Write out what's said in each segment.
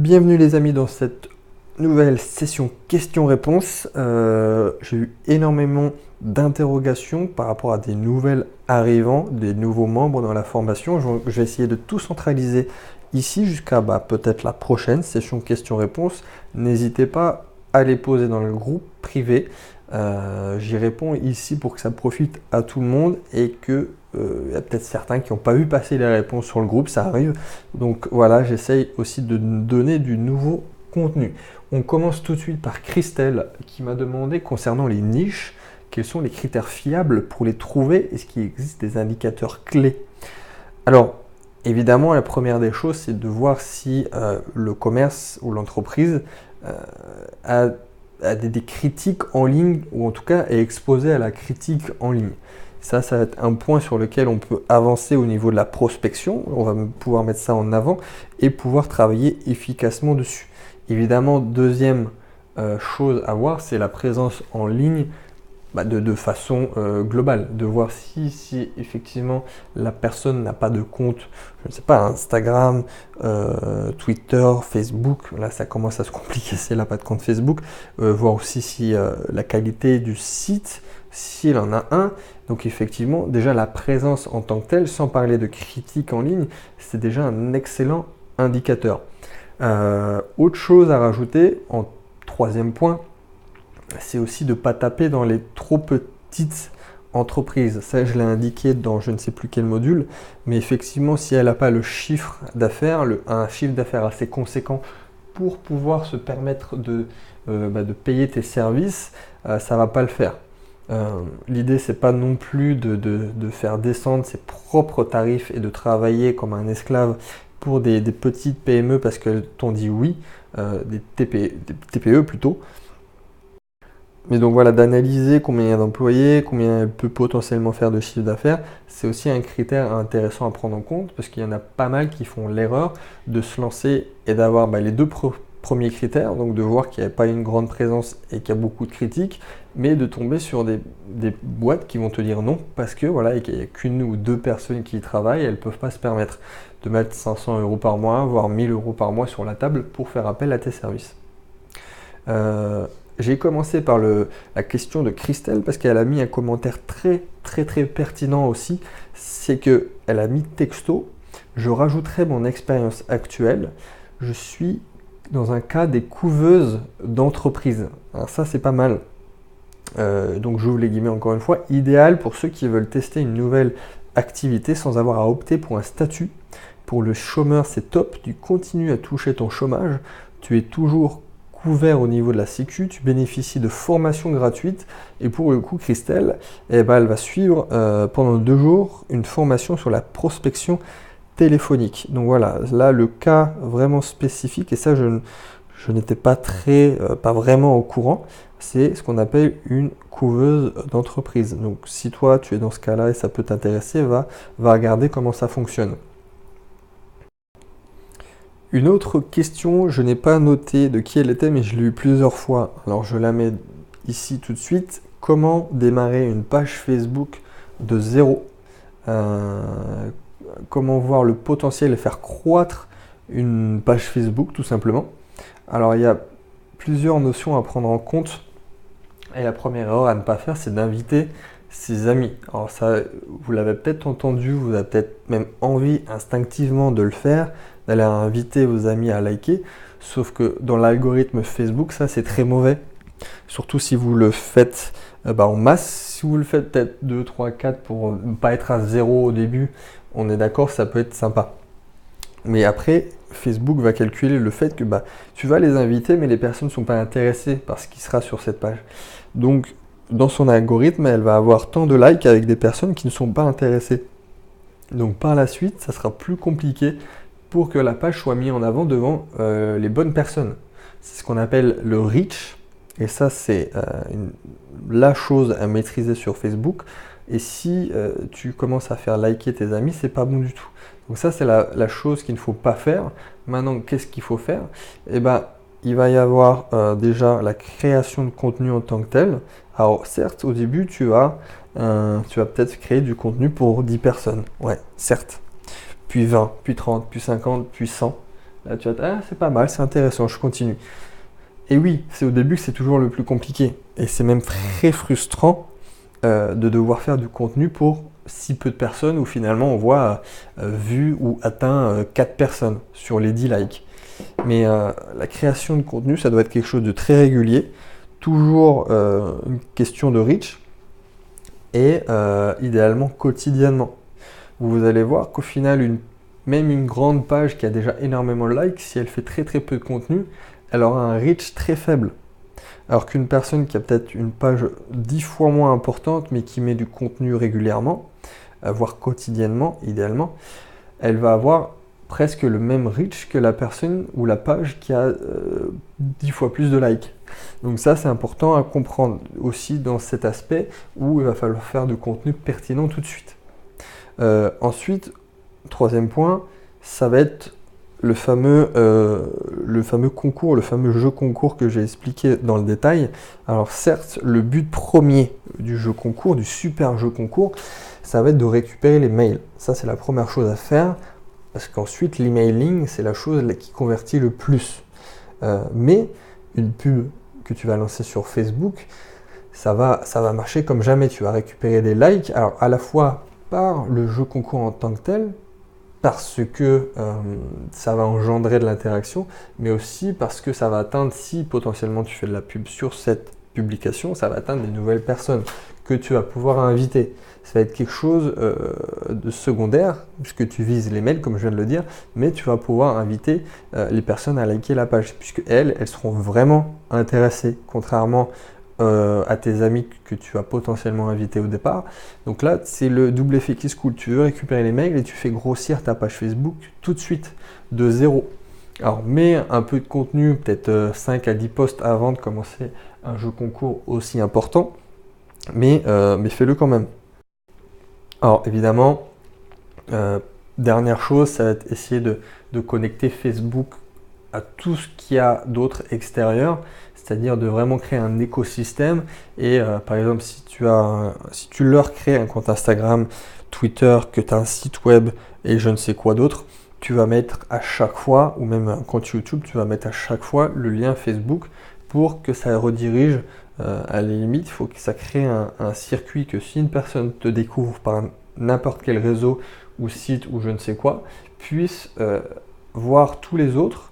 Bienvenue les amis dans cette nouvelle session questions-réponses. J'ai eu énormément d'interrogations par rapport à des nouvelles arrivants, des nouveaux membres dans la formation. Je vais essayer de tout centraliser ici jusqu'à peut-être la prochaine session questions-réponses. N'hésitez pas à les poser dans le groupe privé. J'y réponds ici pour que ça profite à tout le monde et que y a peut-être certains qui n'ont pas vu passer les réponses sur le groupe, ça arrive. Donc voilà, j'essaye aussi de donner du nouveau contenu. On commence tout de suite par Christelle qui m'a demandé concernant les niches, quels sont les critères fiables pour les trouver, est-ce qu'il existe des indicateurs clés? Alors, évidemment, la première des choses, c'est de voir si le commerce ou l'entreprise a des critiques en ligne, ou en tout cas est exposé à la critique en ligne. Ça va être un point sur lequel on peut avancer au niveau de la prospection. On va pouvoir mettre ça en avant et pouvoir travailler efficacement dessus. Évidemment, deuxième chose à voir, c'est la présence en ligne de façon globale, de voir si effectivement la personne n'a pas de compte, je ne sais pas, Instagram, Twitter, Facebook, là ça commence à se compliquer si elle n'a pas de compte Facebook, voir aussi si la qualité du site, s'il en a un. Donc effectivement, déjà la présence en tant que telle, sans parler de critique en ligne, c'est déjà un excellent indicateur. Autre chose à rajouter, en troisième point, c'est aussi de ne pas taper dans les trop petites entreprises. Ça, je l'ai indiqué dans je ne sais plus quel module, mais effectivement, si elle n'a pas le chiffre d'affaires, un chiffre d'affaires assez conséquent pour pouvoir se permettre de payer tes services, ça ne va pas le faire. L'idée, c'est pas non plus de faire descendre ses propres tarifs et de travailler comme un esclave pour des petites PME parce qu'elles t'ont dit oui, des TPE plutôt. Mais donc voilà, d'analyser combien il y a d'employés, combien elle peut potentiellement faire de chiffre d'affaires, c'est aussi un critère intéressant à prendre en compte parce qu'il y en a pas mal qui font l'erreur de se lancer et d'avoir les deux premiers critères, donc de voir qu'il n'y a pas une grande présence et qu'il y a beaucoup de critiques, mais de tomber sur des boîtes qui vont te dire non parce que voilà, qu'il n'y a qu'une ou deux personnes qui y travaillent et elles ne peuvent pas se permettre de mettre 500 € par mois, voire 1000 € par mois sur la table pour faire appel à tes services. J'ai commencé par la question de Christelle parce qu'elle a mis un commentaire très pertinent aussi. C'est qu'elle a mis texto. Je rajouterai mon expérience actuelle. Je suis dans un cas des couveuses d'entreprise. Alors ça, c'est pas mal. Donc j'ouvre les guillemets encore une fois. Idéal pour ceux qui veulent tester une nouvelle activité sans avoir à opter pour un statut. Pour le chômeur, c'est top. Tu continues à toucher ton chômage. Tu es toujours couvert au niveau de la sécu, tu bénéficies de formations gratuites et pour le coup Christelle, elle va suivre pendant 2 jours une formation sur la prospection téléphonique. Donc voilà, là le cas vraiment spécifique et ça je n'étais pas vraiment au courant, c'est ce qu'on appelle une couveuse d'entreprise. Donc si toi tu es dans ce cas-là et ça peut t'intéresser, va regarder comment ça fonctionne. Une autre question, je n'ai pas noté de qui elle était, mais je l'ai eu plusieurs fois. Alors je la mets ici tout de suite. Comment démarrer une page Facebook de zéro? Comment voir le potentiel et faire croître une page Facebook tout simplement? Alors il y a plusieurs notions à prendre en compte. Et la première erreur à ne pas faire, c'est d'inviter ses amis. Alors ça, vous l'avez peut-être entendu, vous avez peut-être même envie instinctivement de le faire, d'aller inviter vos amis à liker, sauf que dans l'algorithme Facebook, ça c'est très mauvais. Surtout si vous le faites en masse, si vous le faites peut-être 2, 3, 4 pour ne pas être à zéro au début, on est d'accord, ça peut être sympa. Mais après, Facebook va calculer le fait que tu vas les inviter, mais les personnes ne sont pas intéressées par ce qui sera sur cette page. Donc, dans son algorithme, elle va avoir tant de likes avec des personnes qui ne sont pas intéressées. Donc, par la suite, ça sera plus compliqué pour que la page soit mise en avant devant les bonnes personnes. C'est ce qu'on appelle le reach. Et ça, c'est la chose à maîtriser sur Facebook. Et si tu commences à faire liker tes amis, c'est pas bon du tout. Donc ça, c'est la chose qu'il ne faut pas faire. Maintenant, qu'est-ce qu'il faut faire? Il va y avoir déjà la création de contenu en tant que tel. Alors certes, au début, tu vas peut-être créer du contenu pour 10 personnes. Ouais, certes. Puis 20, puis 30, puis 50, puis 100. Là, tu vas te dire, ah, c'est pas mal, c'est intéressant, je continue. Et oui, c'est au début que c'est toujours le plus compliqué. Et c'est même très frustrant de devoir faire du contenu pour si peu de personnes où finalement on voit vu ou atteint 4 personnes sur les 10 likes. Mais la création de contenu, ça doit être quelque chose de très régulier, toujours une question de reach et idéalement quotidiennement. Vous allez voir qu'au final, même une grande page qui a déjà énormément de likes, si elle fait très très peu de contenu, elle aura un reach très faible. Alors qu'une personne qui a peut-être une page 10 fois moins importante, mais qui met du contenu régulièrement, voire quotidiennement, idéalement, elle va avoir presque le même reach que la personne ou la page qui a 10 fois plus de likes. Donc ça, c'est important à comprendre aussi dans cet aspect où il va falloir faire du contenu pertinent tout de suite. Ensuite, troisième point, ça va être le fameux concours, le fameux jeu concours que j'ai expliqué dans le détail. Alors certes, le but premier du jeu concours, du super jeu concours, ça va être de récupérer les mails. Ça, c'est la première chose à faire, parce qu'ensuite, l'emailing, c'est la chose qui convertit le plus. Mais une pub que tu vas lancer sur Facebook, ça va marcher comme jamais. Tu vas récupérer des likes, alors à la fois par le jeu concours en tant que tel, parce que ça va engendrer de l'interaction, mais aussi parce que ça va atteindre, si potentiellement tu fais de la pub sur cette publication, ça va atteindre des nouvelles personnes que tu vas pouvoir inviter. Ça va être quelque chose de secondaire, puisque tu vises les mails, comme je viens de le dire, mais tu vas pouvoir inviter les personnes à liker la page, puisque elles seront vraiment intéressées, contrairement à tes amis que tu as potentiellement invités au départ. Donc là, c'est le double effet qui se coule. Tu veux récupérer les mails et tu fais grossir ta page Facebook tout de suite, de zéro. Alors, mets un peu de contenu, peut-être 5 à 10 posts avant de commencer un jeu concours aussi important, mais fais-le quand même. Alors, évidemment, dernière chose, ça va être essayer de connecter Facebook à tout ce qu'il y a d'autre extérieur, c'est-à-dire de vraiment créer un écosystème. Et par exemple, si tu leur crées un compte Instagram, Twitter, que tu as un site web et je ne sais quoi d'autre, tu vas mettre à chaque fois, ou même un compte YouTube, tu vas mettre à chaque fois le lien Facebook pour que ça redirige. À la limite, il faut que ça crée un circuit que si une personne te découvre par n'importe quel réseau ou site ou je ne sais quoi, puisse voir tous les autres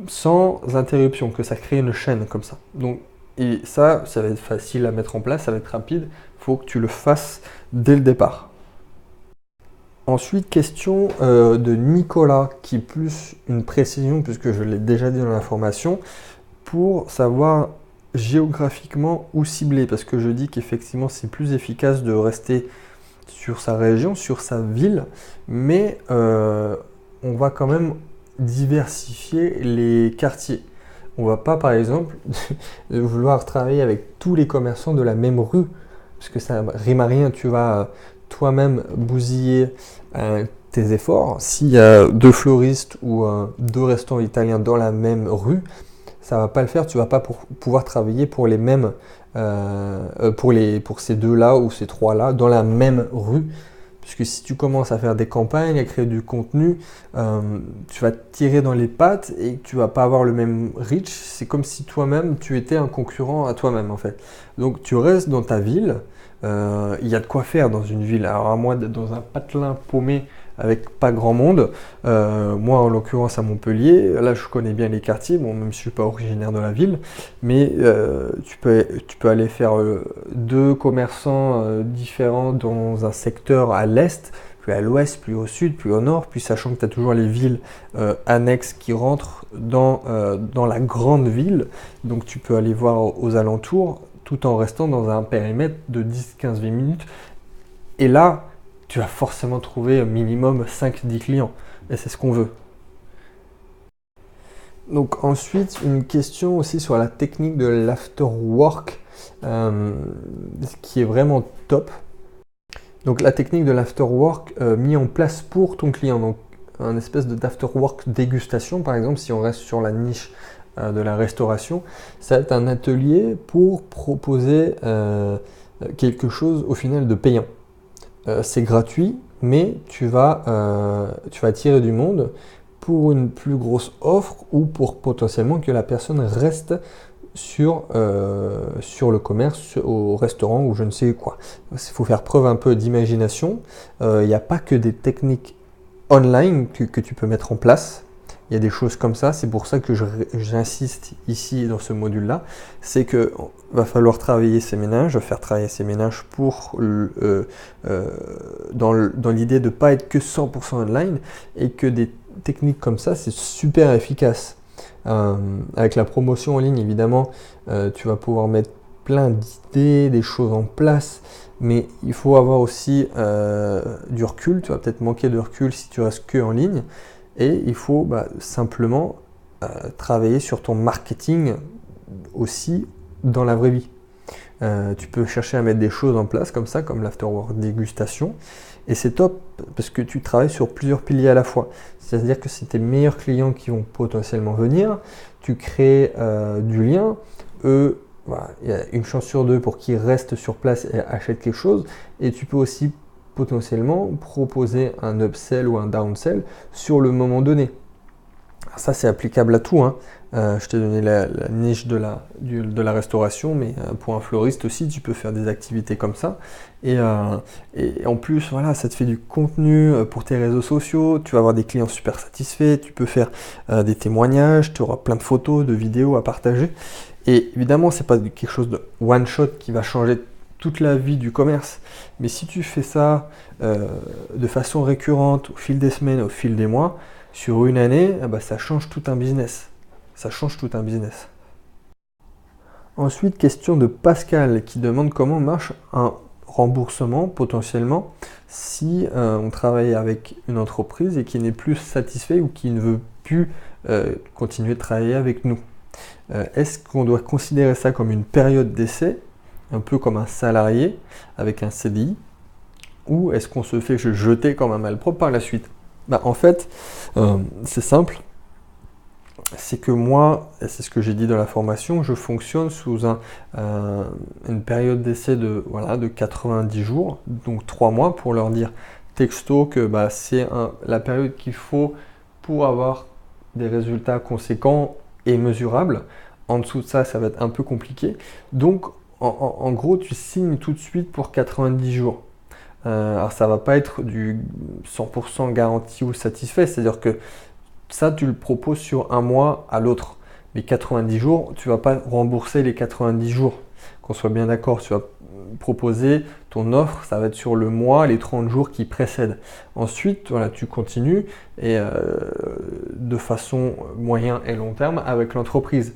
sans interruption, que ça crée une chaîne comme ça. Donc, et ça va être facile à mettre en place, ça va être rapide, il faut que tu le fasses dès le départ. Ensuite, question de Nicolas, qui est plus une précision, puisque je l'ai déjà dit dans l'information, pour savoir géographiquement où cibler, parce que je dis qu'effectivement c'est plus efficace de rester sur sa région, sur sa ville, mais on va quand même diversifier les quartiers. On va pas par exemple vouloir travailler avec tous les commerçants de la même rue, parce que ça rime à rien, tu vas toi-même bousiller tes efforts. S'il y a 2 fleuristes ou 2 restaurants italiens dans la même rue, ça va pas le faire, tu vas pas pouvoir travailler pour les mêmes, pour ces 2-là ou ces 3-là dans la même rue, puisque si tu commences à faire des campagnes, à créer du contenu, tu vas te tirer dans les pattes et tu vas pas avoir le même reach. C'est comme si toi-même tu étais un concurrent à toi-même en fait. Donc tu restes dans ta ville, il y a de quoi faire dans une ville. Alors à moins d'être dans un patelin paumé avec pas grand monde. Moi, en l'occurrence, à Montpellier, là, je connais bien les quartiers, bon, même si je suis pas originaire de la ville, mais tu peux aller faire 2 commerçants différents dans un secteur à l'est, puis à l'ouest, puis au sud, puis au nord, puis sachant que tu as toujours les villes annexes qui rentrent dans la grande ville, donc tu peux aller voir aux alentours, tout en restant dans un périmètre de 10-15 minutes. Et là, tu vas forcément trouver minimum 5-10 clients. Et c'est ce qu'on veut. Donc ensuite, une question aussi sur la technique de l'afterwork, qui est vraiment top. Donc la technique de l'afterwork mis en place pour ton client. Donc un espèce d'afterwork dégustation, par exemple, si on reste sur la niche de la restauration, ça va être un atelier pour proposer quelque chose au final de payant. C'est gratuit, mais tu vas attirer du monde pour une plus grosse offre ou pour potentiellement que la personne reste sur le commerce, au restaurant ou je ne sais quoi. Il faut faire preuve un peu d'imagination. Il n'y a pas que des techniques online que tu peux mettre en place. Il y a des choses comme ça, c'est pour ça que j'insiste ici dans ce module-là, c'est que va falloir travailler ces ménages, faire travailler ces ménages dans l'idée de ne pas être que 100% online et que des techniques comme ça, c'est super efficace. Avec la promotion en ligne, évidemment, tu vas pouvoir mettre plein d'idées, des choses en place, mais il faut avoir aussi du recul. Tu vas peut-être manquer de recul si tu restes que en ligne. Et il faut simplement travailler sur ton marketing aussi dans la vraie vie. Tu peux chercher à mettre des choses en place comme ça, comme l'afterwork dégustation. Et c'est top parce que tu travailles sur plusieurs piliers à la fois. C'est-à-dire que c'est tes meilleurs clients qui vont potentiellement venir. Tu crées du lien. Eux, il y a une chance sur deux pour qu'ils restent sur place et achètent quelque chose. Et tu peux aussi potentiellement proposer un upsell ou un downsell sur le moment donné. Alors ça, c'est applicable à tout, hein. Je t'ai donné la niche de la restauration, mais pour un fleuriste aussi, tu peux faire des activités comme ça. Et en plus, voilà, ça te fait du contenu pour tes réseaux sociaux. Tu vas avoir des clients super satisfaits. Tu peux faire des témoignages. Tu auras plein de photos, de vidéos à partager. Et évidemment, c'est pas quelque chose de one shot qui va changer toute la vie du commerce. Mais si tu fais ça de façon récurrente au fil des semaines, au fil des mois, sur une année, ça change tout un business. Ça change tout un business. Ensuite, question de Pascal qui demande comment marche un remboursement potentiellement si on travaille avec une entreprise et qui n'est plus satisfait ou qui ne veut plus continuer de travailler avec nous. Est-ce qu'on doit considérer ça comme une période d'essai, un peu comme un salarié avec un CDI, ou est-ce qu'on se fait jeter comme un malpropre par la suite? En fait, c'est simple. C'est que moi, et c'est ce que j'ai dit dans la formation, je fonctionne sous une période d'essai de 90 jours, donc 3 mois, pour leur dire texto que c'est la période qu'il faut pour avoir des résultats conséquents et mesurables. En dessous de ça, ça va être un peu compliqué. Donc, en gros, tu signes tout de suite pour 90 jours. Alors, ça ne va pas être du 100% garanti ou satisfait, c'est-à-dire que ça, tu le proposes sur un mois à l'autre. Mais 90 jours, tu ne vas pas rembourser les 90 jours. Qu'on soit bien d'accord, tu vas proposer ton offre, ça va être sur le mois, les 30 jours qui précèdent. Ensuite, tu continues et de façon moyen et long terme avec l'entreprise.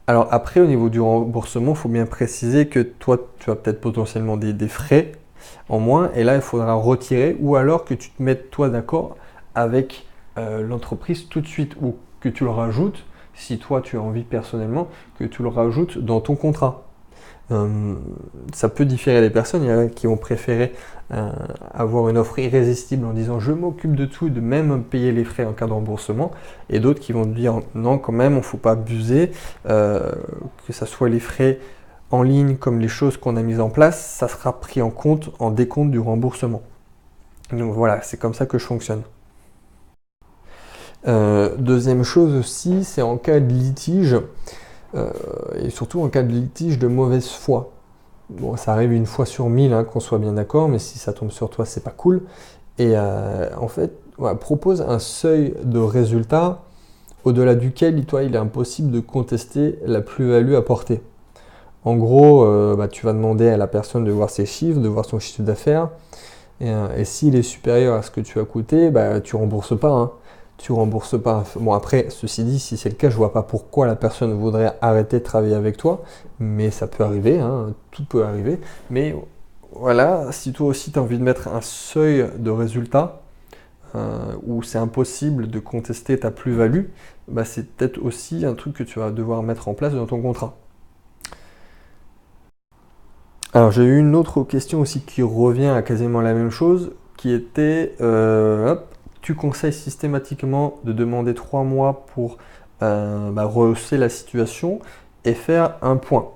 Alors après, au niveau du remboursement, il faut bien préciser que toi, tu as peut-être potentiellement des frais en moins et là, il faudra retirer ou alors que tu te mettes toi d'accord avec l'entreprise tout de suite ou que tu le rajoutes, si toi tu as envie personnellement, que tu le rajoutes dans ton contrat. Ça peut différer des personnes, il y en a qui ont préféré avoir une offre irrésistible en disant je m'occupe de tout, de même payer les frais en cas de remboursement, et d'autres qui vont dire non quand même, il ne faut pas abuser, que ce soit les frais en ligne comme les choses qu'on a mises en place, ça sera pris en compte en décompte du remboursement. Donc voilà, c'est comme ça que je fonctionne. Deuxième chose aussi, c'est en cas de litige, et surtout en cas de litige de mauvaise foi. Bon, ça arrive une fois sur 1000, qu'on soit bien d'accord, mais si ça tombe sur toi, c'est pas cool. Et en fait, propose un seuil de résultat au-delà duquel il est impossible de contester la plus-value apportée. En gros, tu vas demander à la personne de voir ses chiffres, de voir son chiffre d'affaires, et s'il est supérieur à ce que tu as coûté, tu rembourses pas, hein. Tu rembourses pas. Bon après, ceci dit, si c'est le cas, je vois pas pourquoi la personne voudrait arrêter de travailler avec toi, mais ça peut arriver, hein, tout peut arriver. Mais voilà, si toi aussi tu as envie de mettre un seuil de résultat où c'est impossible de contester ta plus-value, c'est peut-être aussi un truc que tu vas devoir mettre en place dans ton contrat. Alors j'ai eu une autre question aussi qui revient à quasiment la même chose, qui était tu conseilles systématiquement de demander 3 mois pour rehausser la situation et faire un point.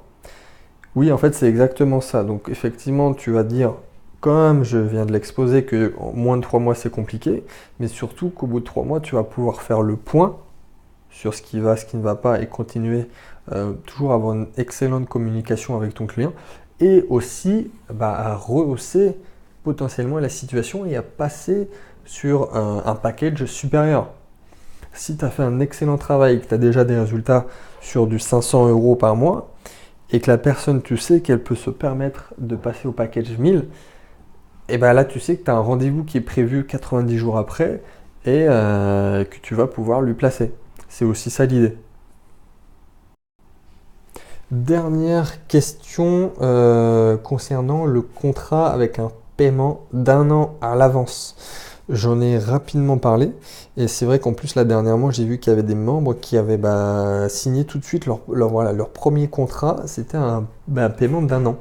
Oui, en fait, c'est exactement ça. Donc, effectivement, tu vas dire comme je viens de l'exposer, que en moins de 3 mois c'est compliqué, mais surtout qu'au bout de 3 mois, tu vas pouvoir faire le point sur ce qui va, ce qui ne va pas et continuer toujours avoir une excellente communication avec ton client et aussi à rehausser potentiellement la situation et à passer sur un package supérieur. Si tu as fait un excellent travail et que tu as déjà des résultats sur du 500 € par mois et que la personne, tu sais qu'elle peut se permettre de passer au package 1000, et bien là, tu sais que tu as un rendez-vous qui est prévu 90 jours après et que tu vas pouvoir lui placer. C'est aussi ça l'idée. Dernière question concernant le contrat avec un paiement d'1 an à l'avance. J'en ai rapidement parlé et c'est vrai qu'en plus là dernièrement j'ai vu qu'il y avait des membres qui avaient signé tout de suite leur premier contrat, c'était un paiement d'1 an.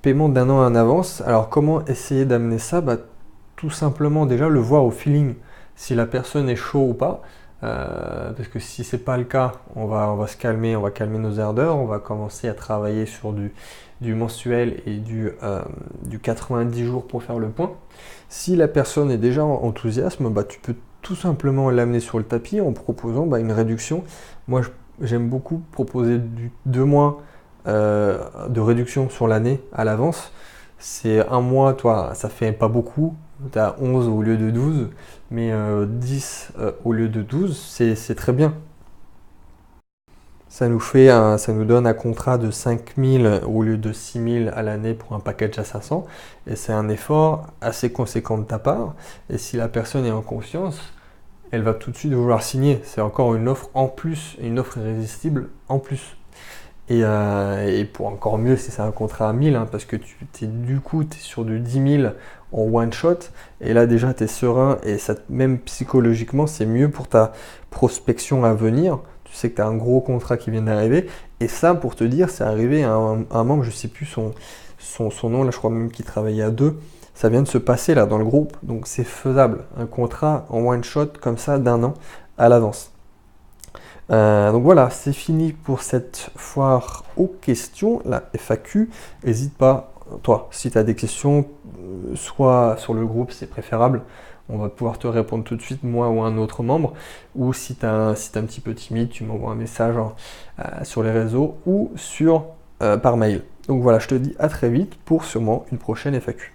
Paiement d'1 an en avance. Alors comment essayer d'amener ça? Tout simplement déjà le voir au feeling si la personne est chaud ou pas. Parce que si c'est pas le cas, on va se calmer, on va calmer nos ardeurs, on va commencer à travailler sur du mensuel et du 90 jours pour faire le point. Si la personne est déjà enthousiaste, tu peux tout simplement l'amener sur le tapis en proposant une réduction. Moi, j'aime beaucoup proposer 2 mois de réduction sur l'année à l'avance. C'est 1 mois, toi, ça fait pas beaucoup. Tu as 11 au lieu de 12, mais 10 au lieu de 12, c'est très bien. Ça nous donne un contrat de 5000 au lieu de 6000 à l'année pour un package à 500. Et c'est un effort assez conséquent de ta part. Et si la personne est en confiance, elle va tout de suite vouloir signer. C'est encore une offre en plus, une offre irrésistible en plus. Et pour encore mieux si c'est un contrat à 1000, parce que tu es sur du 10 000 en one shot, et là déjà tu es serein, et ça, même psychologiquement c'est mieux pour ta prospection à venir. Tu sais que tu as un gros contrat qui vient d'arriver, et ça pour te dire, c'est arrivé à un membre, je sais plus son nom, là je crois même qu'il travaillait à 2, ça vient de se passer là dans le groupe, donc c'est faisable, un contrat en one shot comme ça d'1 an à l'avance. Donc voilà, c'est fini pour cette foire aux questions, la FAQ. N'hésite pas, toi, si tu as des questions, soit sur le groupe, c'est préférable. On va pouvoir te répondre tout de suite, moi ou un autre membre. Ou si tu es un petit peu timide, tu m'envoies un message sur les réseaux ou par mail. Donc voilà, je te dis à très vite pour sûrement une prochaine FAQ.